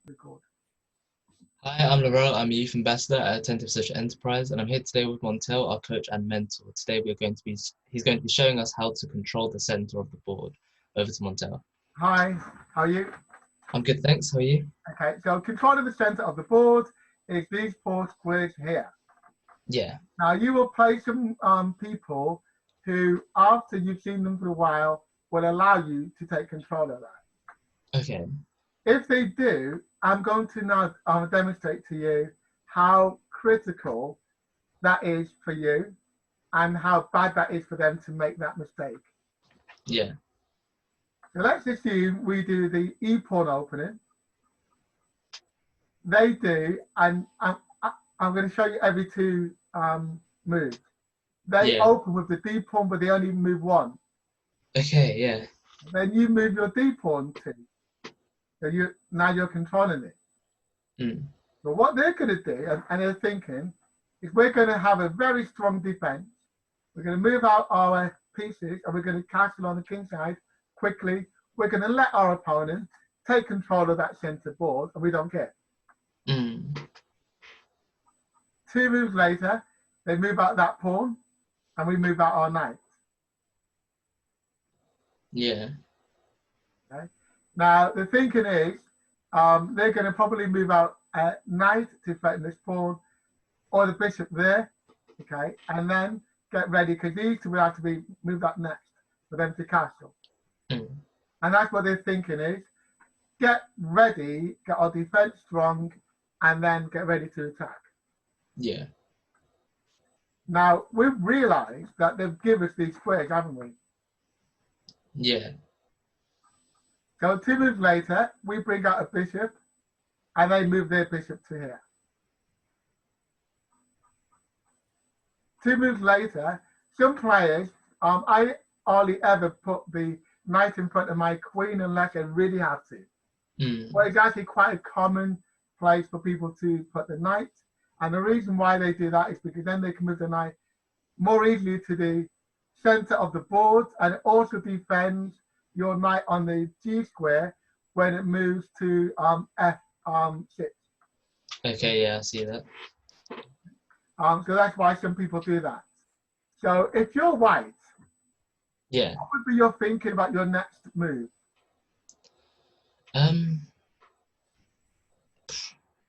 Record. Hi, I'm Lorell. I'm a youth ambassador at Attentive Social Enterprise, and I'm here today with Montell, our coach and mentor. Today he's going to be showing us how to control the center of the board. Over to Montell. Hi, how are you? I'm good, thanks. How are you? Okay, so controlling the center of the board is these four squares here. Yeah. Now you will play some people who, after you've seen them for a while, will allow you to take control of that. Okay. If they do, I'm going to now demonstrate to you how critical that is for you and how bad that is for them to make that mistake. Yeah. So let's assume we do the e-pawn opening. They do, and I'm going to show you every two moves. They open with the D pawn, but they only move one. Okay, yeah. Then you move your D pawn too. So now you're controlling it. Mm. But what they're going to do, and they're thinking, is we're going to have a very strong defense. We're going to move out our pieces, and we're going to castle on the king side quickly. We're going to let our opponent take control of that center board, and we don't care. Mm. 2 moves later, they move out that pawn, and we move out our knight. Yeah. Okay. Now the thinking is, they're going to probably move out a knight to threaten this pawn, or the bishop there, okay, and then get ready because these two will have to be moved up next for them to castle. Mm. And that's what they're thinking is, get ready, get our defense strong, and then get ready to attack. Yeah. Now, we've realized that they've given us these squares, haven't we? Yeah. So 2 moves later, we bring out a bishop, and they move their bishop to here. 2 moves later, some players, I hardly ever put the knight in front of my queen unless I really have to. Mm. Well, it's actually quite a common place for people to put the knight. And the reason why they do that is because then they can move the knight more easily to the center of the board, and it also defends your knight on the G square when it moves to F6. Okay, yeah, I see that. So that's why some people do that. So if you're white, Yeah. what would be your thinking about your next move?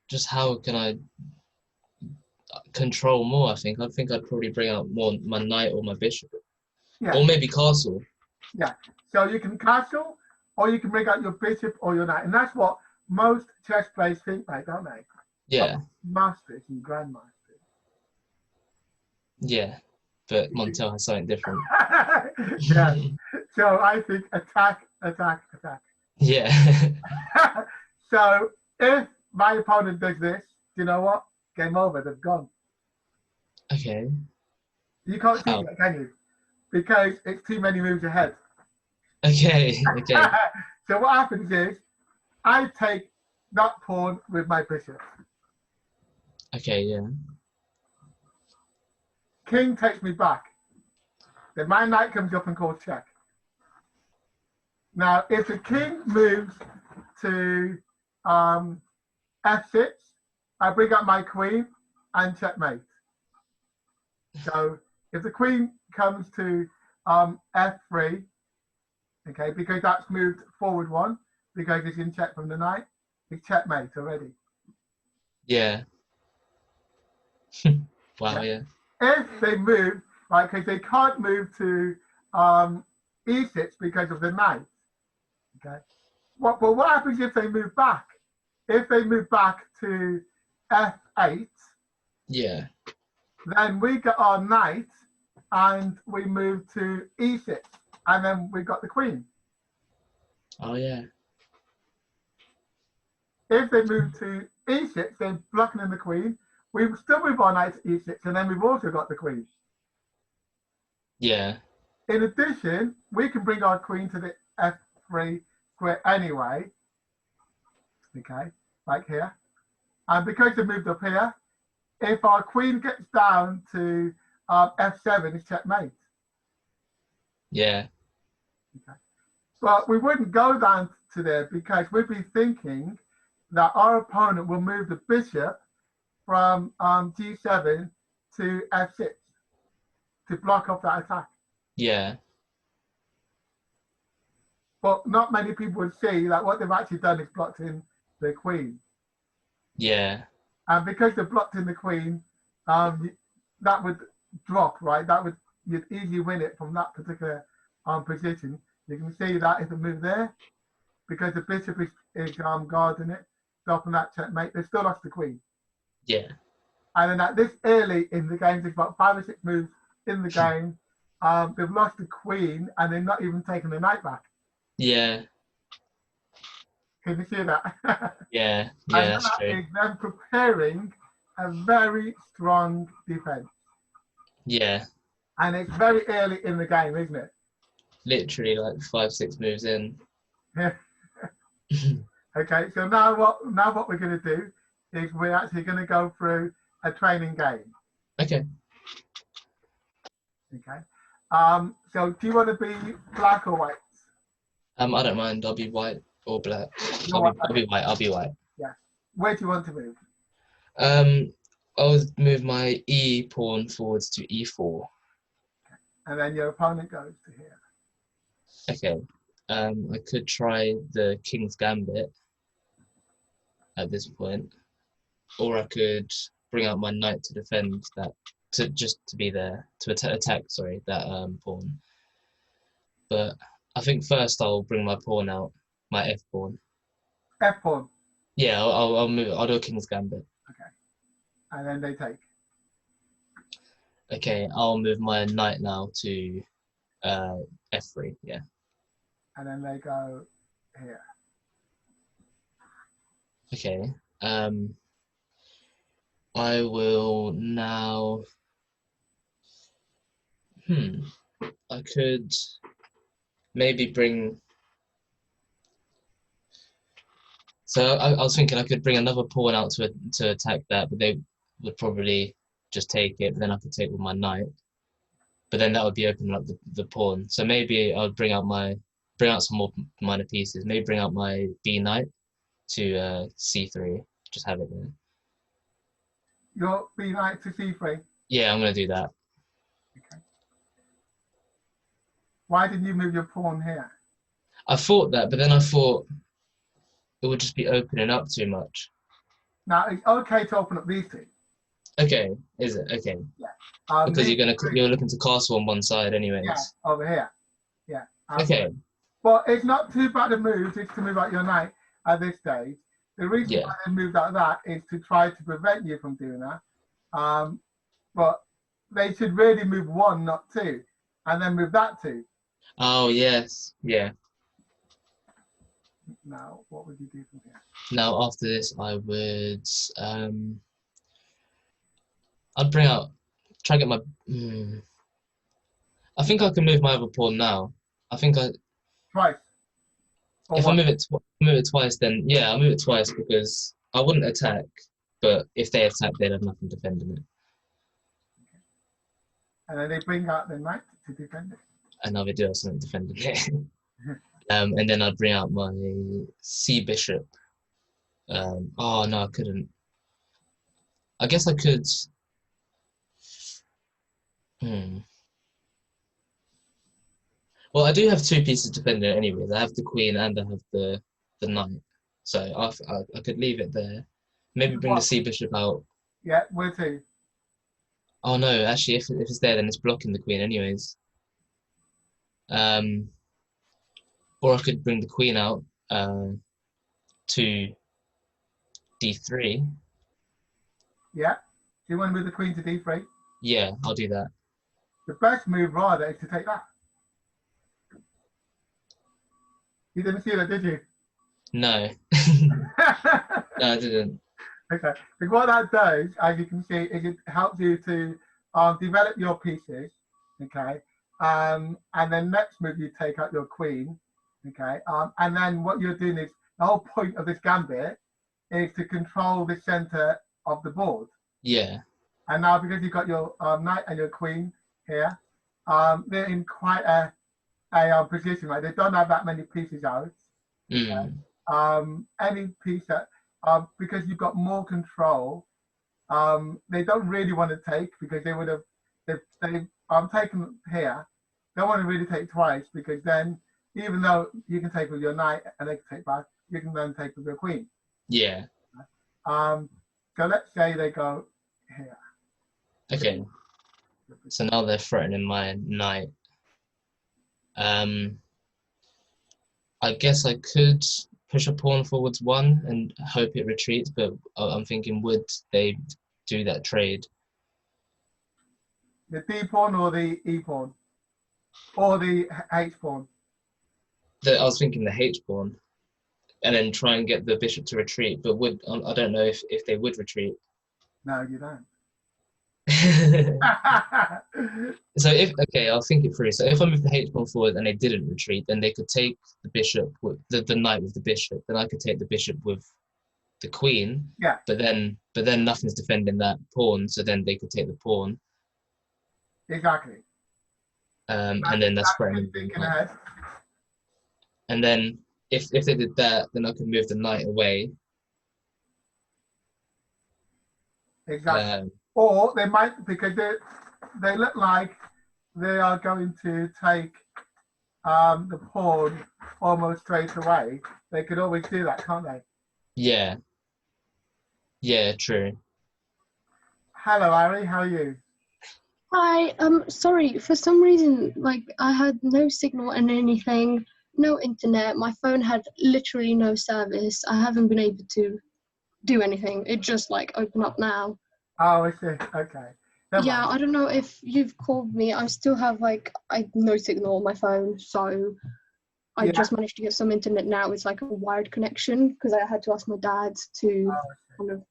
Just how can I control more? I think I'd probably bring out more my knight or my bishop, or maybe castle. Yeah. So you can castle, or you can bring out your bishop or your knight, and that's what most chess players think, like, don't they? Yeah. Masters and grandmasters. Yeah, but Montell has something different. Yeah. So I think attack, attack, attack. Yeah. So if my opponent does this, you know what? Game over. They've gone. Okay. You can't see that, can you? Because it's too many moves ahead. Okay. Okay. So what happens is, I take that pawn with my bishop. Okay. Yeah. King takes me back. Then my knight comes up and calls check. Now, if the king moves to F6, I bring up my queen and checkmate. So if the queen comes to F3, okay, because that's moved forward 1, because it's in check from the knight, it's checkmate already. Yeah. Wow. Yeah. If they move, like, because they can't move to E6 because of the knight, okay. But what happens if they move back? If they move back to F8, yeah, then we get our knight and we move to E6, and then we got the queen. Oh yeah. If they move to E6, they're blocking in the queen. We still move our knight to E6, and then we've also got the queen. Yeah. In addition, we can bring our queen to the F3 square anyway. Okay, like here. And because they moved up here, if our queen gets down to F7, it's checkmate. Yeah. Okay. But we wouldn't go down to there because we'd be thinking that our opponent will move the bishop from G7 to F6 to block off that attack. Yeah. But not many people would see that what they've actually done is blocked in the queen. Yeah. And because they've blocked in the queen, that would drop, right? You'd easily win it from that particular position. You can see that if they move there, because the bishop is guarding it, stopping that checkmate, they still lost the queen. Yeah. And then at this early in the game, there's about 5 or 6 moves in the game. They've lost the queen and they're not even taking the knight back. Yeah. Can you see that? Yeah. And Yeah, that's that true. is them preparing a very strong defense. Yeah. And it's very early in the game, isn't it? Literally like 5, 6 moves in. Yeah. Okay, so now what we're going to do is we're actually going to go through a training game. Okay. Okay. So do you want to be black or white? I don't mind. I'll be white or black. You're I'll be white. I'll be white. Yeah. Where do you want to move? I'll move my E pawn forwards to E4. And then your opponent goes to here. Okay. I could try the King's Gambit at this point, or I could bring out my knight to defend that, to be there to attack. Sorry, that pawn. But I think first I'll bring my pawn out, my F pawn. F pawn. Yeah, I'll move. I'll do a King's Gambit. Okay. And then they take. Okay, I'll move my knight now to F3. Yeah. And then they go here. Okay. I will now. I could maybe bring. So I was thinking I could bring another pawn out to attack that, but they would probably just take it. But then I could take with my knight. But then that would be opening up the pawn. So maybe I'll bring out some more minor pieces. Maybe bring out my B knight to C3. Just have it there. Your B knight to C3. Yeah, I'm gonna do that. Okay. Why didn't you move your pawn here? I thought that, but then I thought it would just be opening up too much. Now it's okay to open up these two. Okay, is it? Okay. Yeah. Because you're looking to castle on one side anyways. Yeah, over here. Yeah. Okay. But it's not too bad a move just to move out your knight at this stage. The reason why they moved out of that is to try to prevent you from doing that. But they should really move 1, not 2, and then move that 2. Oh yes, yeah. Now, what would you do from here? Now after this, I would I'd bring out, try and get my. I think I can move my other pawn now. I think Twice. If I move it twice, then yeah, I'll move it twice because I wouldn't attack. But if they attack, they'd have nothing defending it. Okay. And then they bring out the knight to defend it. And now they do have something defending it. And then I'd bring out my C bishop. Oh no, I couldn't. I guess I could. Well, I do have 2 pieces defending it anyways. I have the queen and I have the knight. So I could leave it there. Maybe bring the C bishop out. Yeah, where to? Oh no, actually, if it's there, then it's blocking the queen anyways. Or I could bring the queen out to D3. Yeah. Do you want to move the queen to D3? Yeah, I'll do that. The best move rather is to take that. You didn't see that, did you? No. No, I didn't. Okay. Because what that does, as you can see, is it helps you to develop your pieces. Okay. And then next move you take out your queen. Okay. And then what you're doing is the whole point of this gambit is to control the center of the board. Yeah. And now because you've got your knight and your queen here, they're in quite a position, right? They don't have that many pieces out. Okay? Any piece that because you've got more control. They don't really want to take because they would have, if they've taken here, they want to really take twice because then, even though you can take with your knight and they can take back, you can then take with your queen. Yeah. So let's say they go here. Okay. So now they're threatening my knight. I guess I could push a pawn forwards one and hope it retreats, but I'm thinking, would they do that trade? The D pawn or the E pawn? Or the H pawn? I was thinking the H pawn, and then try and get the bishop to retreat. But I don't know if they would retreat. No, you don't. So I'll think it through. So if I move the H pawn forward and they didn't retreat, then they could take the bishop with the knight with the bishop. Then I could take the bishop with the queen. Yeah. But then nothing's defending that pawn, so then they could take the pawn. Exactly. And then that's threatening. And then if they did that, then I could move the knight away. Exactly. Or they might, because they look like they are going to take the pawn almost straight away. They could always do that, can't they? Yeah. Yeah, true. Hello, Ari. How are you? Hi. Sorry. For some reason, like I had no signal and anything, no internet. My phone had literally no service. I haven't been able to do anything. It just like opened up now. Oh, I see. Okay. Yeah, I don't know if you've called me. I still have no signal on my phone, so I just managed to get some internet now. It's like a wired connection because I had to ask my dad to kind of.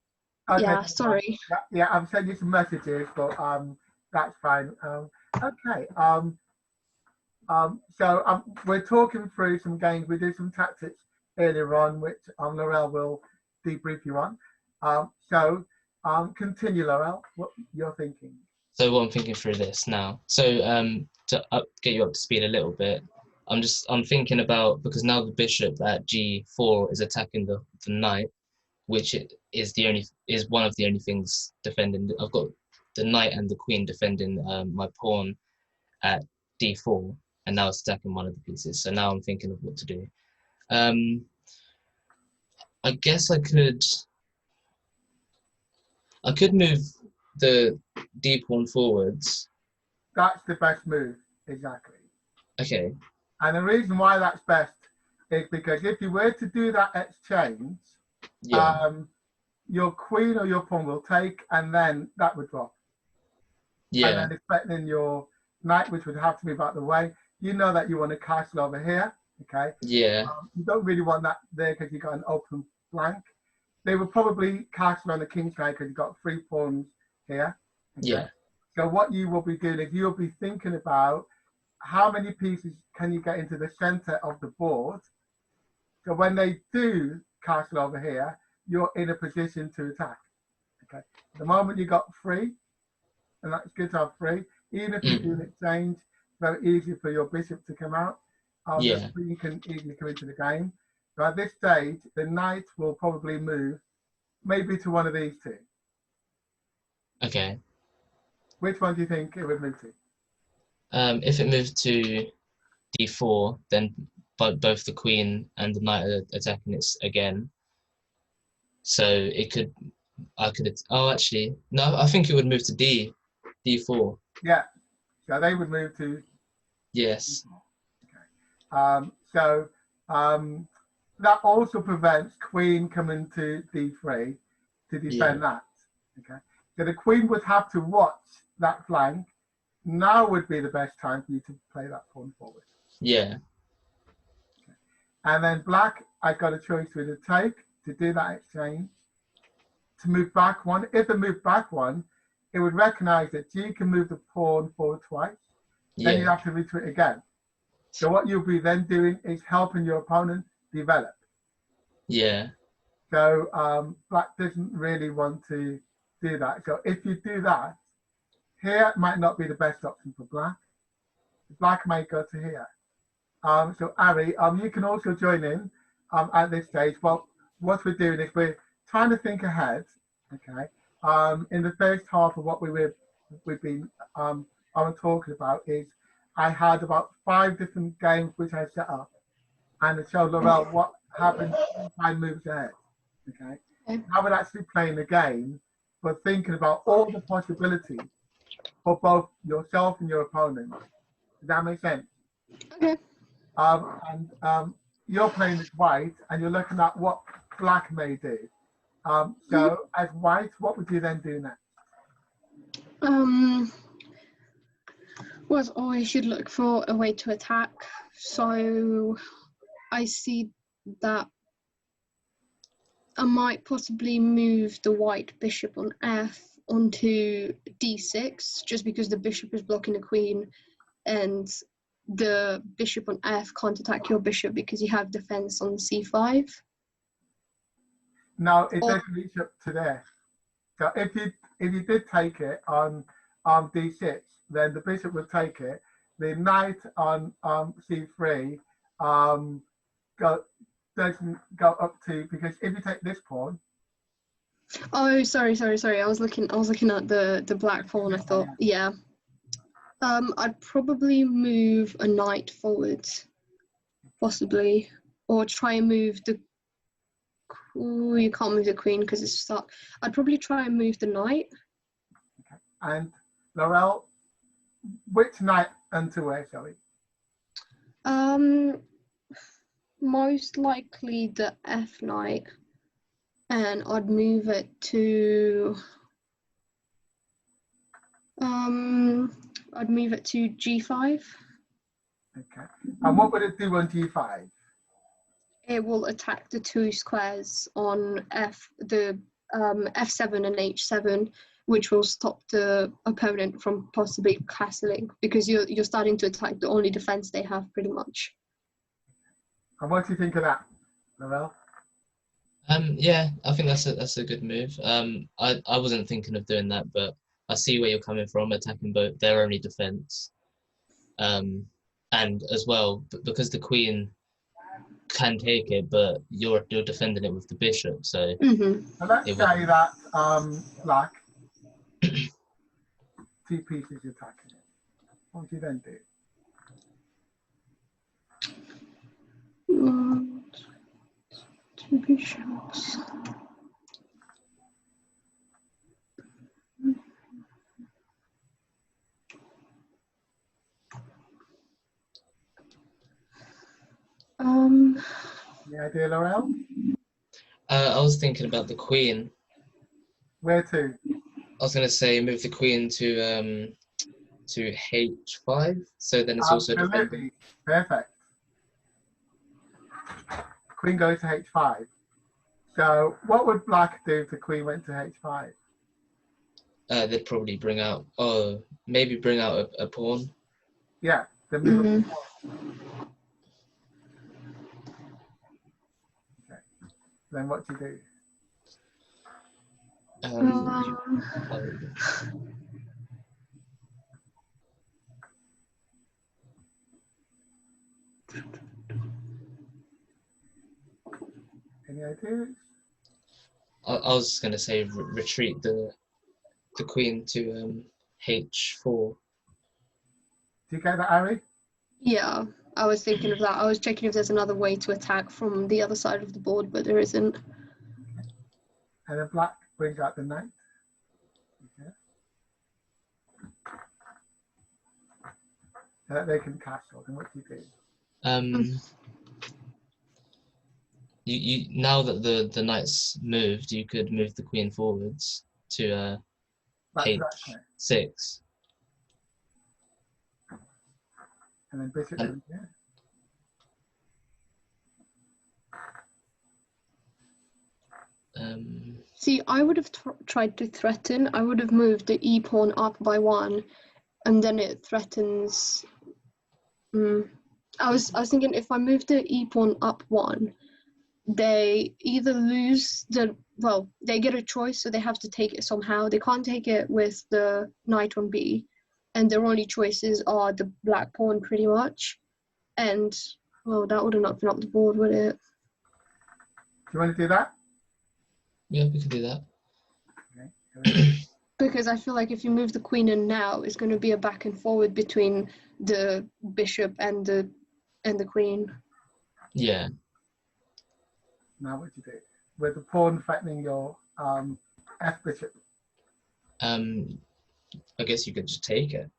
Okay. Yeah, sorry. Yeah, I've sent you some messages, but that's fine. Okay. So we're talking through some games. We did some tactics earlier on, which Lorell will debrief you on. Continue, Lorell, what you're thinking. So what I'm thinking through this now. So to get you up to speed a little bit, I'm thinking about, because now the bishop at G4 is attacking the knight, which is one of the only things defending. I've got the knight and the queen defending my pawn at D4, and now it's attacking one of the pieces. So now I'm thinking of what to do. I guess I could move the D pawn forwards. That's the best move, exactly. Okay. And the reason why that's best is because if you were to do that exchange, your queen or your pawn will take, and then that would drop. Yeah. And then expecting your knight, which would have to move out the way. You know that you want to castle over here, okay? Yeah. You don't really want that there because you got an open flank. They would probably castle on the king's side because you've got 3 pawns here. Okay? Yeah. So what you will be doing is you'll be thinking about how many pieces can you get into the center of the board. So when they do castle over here, you're in a position to attack. Okay. At the moment you got 3, and that's good to have 3. Even if you do an exchange, very easy for your bishop to come out. The queen can easily come into the game. So at this stage, the knight will probably move maybe to one of these 2. Okay. Which one do you think it would move to? If it moved to D4, then both the queen and the knight are attacking it again. So actually, no, I think it would move to D4. Yeah. So they would move to. Yes. Okay. That also prevents queen coming to D3 to defend that. Okay. So the queen would have to watch that flank. Now would be the best time for you to play that pawn forward. Yeah. Okay. And then black, I've got a choice with a take to do that exchange. To move back one. If it moved back one, it would recognize that G can move the pawn forward twice. Then you have to retreat again. So what you'll be then doing is helping your opponent develop. Yeah. So black doesn't really want to do that. So if you do that, here might not be the best option for black. Black might go to here. So Ari, you can also join in at this stage. Well, what we're doing is we're trying to think ahead. Okay. In the first half of what we've been talking about is I had about 5 different games which I set up, and it showed Lorell what happens when time moves ahead. Okay. I would actually playing the game, but thinking about all the possibilities for both yourself and your opponent. Does that make sense? Okay. You're playing as white, and you're looking at what black may do. So as white, what would you then do next? Well, as always, you'd look for a way to attack. So I see that I might possibly move the white bishop on f onto d6, just because the bishop is blocking the queen, and the bishop on f can't attack your bishop because you have defense on c5. No, it doesn't reach up to there. So if you did take it on d6, then the bishop would take it. The knight on c3 doesn't go up to, because if you take this pawn. Oh, sorry. I was looking at the black pawn. I thought, yeah. I'd probably move a knight forward, possibly, or try and move the. Ooh, you can't move the queen because it's stuck. I'd probably try and move the knight. Okay. And Lorell, which knight onto where, shall we? Most likely the f knight, and I'd move it to. I'd move it to g5. Okay. And what would it do on g5? It will attack the 2 squares on f7 and h7, which will stop the opponent from possibly castling, because you're starting to attack the only defense they have, pretty much. And what do you think of that, Lorell? Yeah, I think that's a good move. I wasn't thinking of doing that, but I see where you're coming from, attacking both their only defense. And as well, because the queen can take it, but you're defending it with the bishop, so. So let's say that black 2 pieces attacking it. What would you then do? Two bishops. Any idea, Lorell? I was thinking about the queen. Where to? I was gonna say move the queen to h5, so then it's also defending. Perfect. Queen goes to h5. So what would black do if the queen went to h5? They'd probably bring out, maybe bring out a pawn. Yeah, the move. Okay. Then what do you do? Any ideas? I was going to say retreat the queen to h4. Do you get that, Ari? Yeah, I was thinking of that. I was checking if there's another way to attack from the other side of the board, but there isn't. Okay. And then black brings out the knight. Okay. So that they can castle. Then what do you do? You now that the knight's moved, you could move the queen forwards to h6. And then bishop comes here. See, I would have tried to threaten. I would have moved the e pawn up by 1, and then it threatens. I was thinking if I move the e pawn up 1, they either lose they get a choice, so they have to take it somehow. They can't take it with the knight on b, and their only choices are the black pawn, pretty much. And that wouldn't open up the board, would it? Do you want to do that? Yeah, we could do that. Okay. Because I feel like if you move the queen in now, it's going to be a back and forward between the bishop and the queen. Yeah. Now what do you do? With the pawn threatening your F bishop. I guess you could just take it.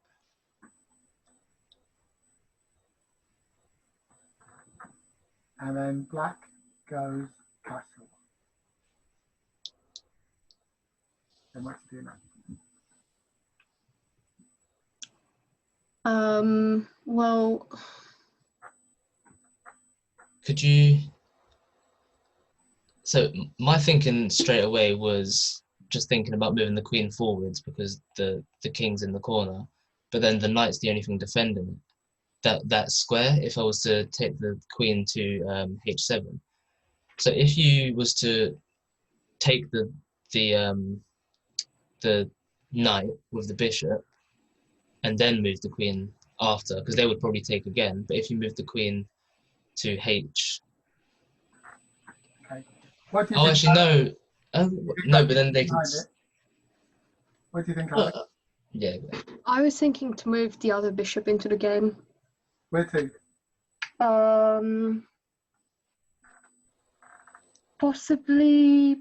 And then black goes castle. Then what do you do now? Well, Could you? So my thinking straight away was just thinking about moving the queen forwards because the king's in the corner, but then the knight's the only thing defending it. That square, if I was to take the queen to h7. So if you was to take the knight with the bishop and then move the queen after, because they would probably take again, but if you move the queen to h. Okay. What do you Oh, think? actually no. No, but then they can. What do you think, Alex? Yeah. I was thinking to move the other bishop into the game. Where to? Possibly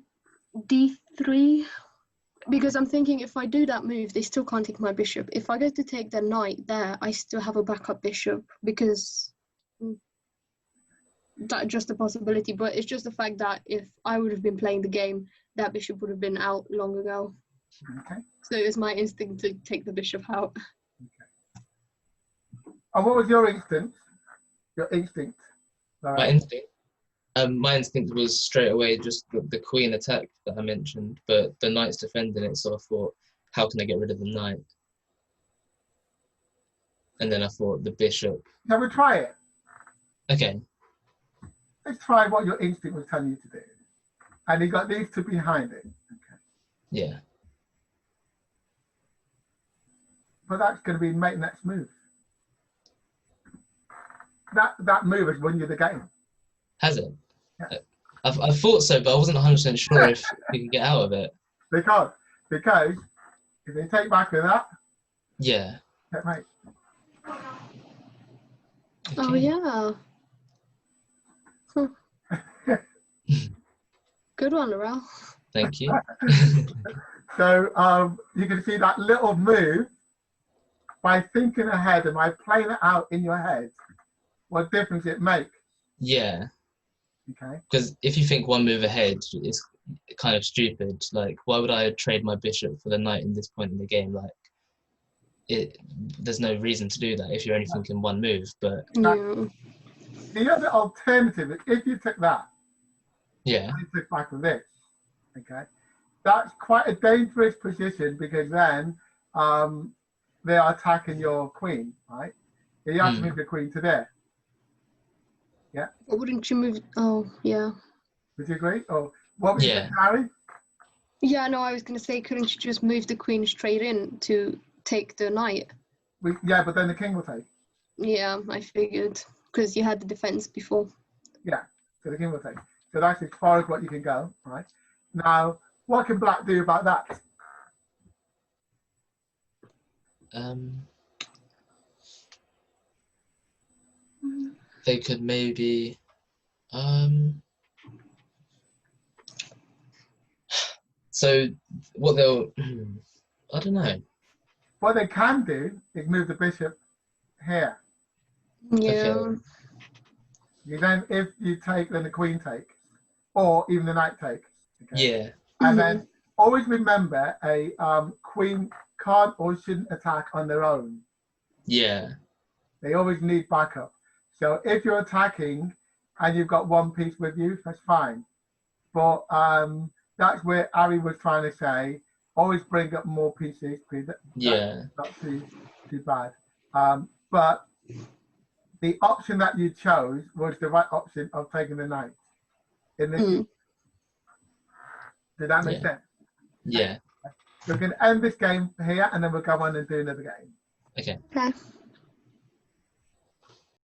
d3, because I'm thinking if I do that move, they still can't take my bishop. If I go to take the knight there, I still have a backup bishop, because that's just a possibility. But it's just the fact that if I would have been playing the game, that bishop would have been out long ago. Okay. So it's my instinct to take the bishop out. Okay. And what was your instinct? Your instinct. My instinct. My instinct was straight away just the queen attack that I mentioned, but the knight's defending it, so I thought, how can I get rid of the knight? And then I thought the bishop. Shall we try it? Okay. Let's try what your instinct was telling you to do. And you got these two behind it. Okay. Yeah. But that's going to be mate next move. That move has won you the game. Has it? Yeah. I thought so, but I wasn't 100% sure if we could get out of it. Because if they take back with that, Yeah. checkmate. Okay. Oh yeah. Good one, Lorell. Thank you. So you can see that little move by thinking ahead and by playing it out in your head, what difference it makes. Yeah. Okay. Because if you think one move ahead, it's kind of stupid. Like, why would I trade my bishop for the knight in this point in the game? Like, there's no reason to do that if you're only thinking one move. But Yeah. The other alternative is if you took that, yeah, and you took back with this, okay, that's quite a dangerous position because then they are attacking your queen, right? You have to move the queen to there. Yeah. Or wouldn't you move? Oh yeah. Would you agree? Or what would you Yeah. think, Harry? Yeah, no, I was gonna say, couldn't you just move the queen straight in to take the knight? Yeah, but then the king will take. Yeah, I figured, because you had the defense before. Yeah, so the king will take. So that's as far as what you can go, right? Now, what can black do about that? They could maybe so what they'll I don't know. What they can do is move the bishop here. Yeah. Okay. You then, if you take, then the queen takes, or even the knight takes. Okay? Yeah. And then always remember, a queen can't or shouldn't attack on their own. Yeah. They always need backup. So if you're attacking and you've got one piece with you, that's fine. But that's where Ari was trying to say, always bring up more pieces. Yeah. Not too bad. But the option that you chose was the right option of taking the knight. In this, did that make sense? Yeah. We're going to end this game here, and then we'll go on and do another game. Okay. Okay.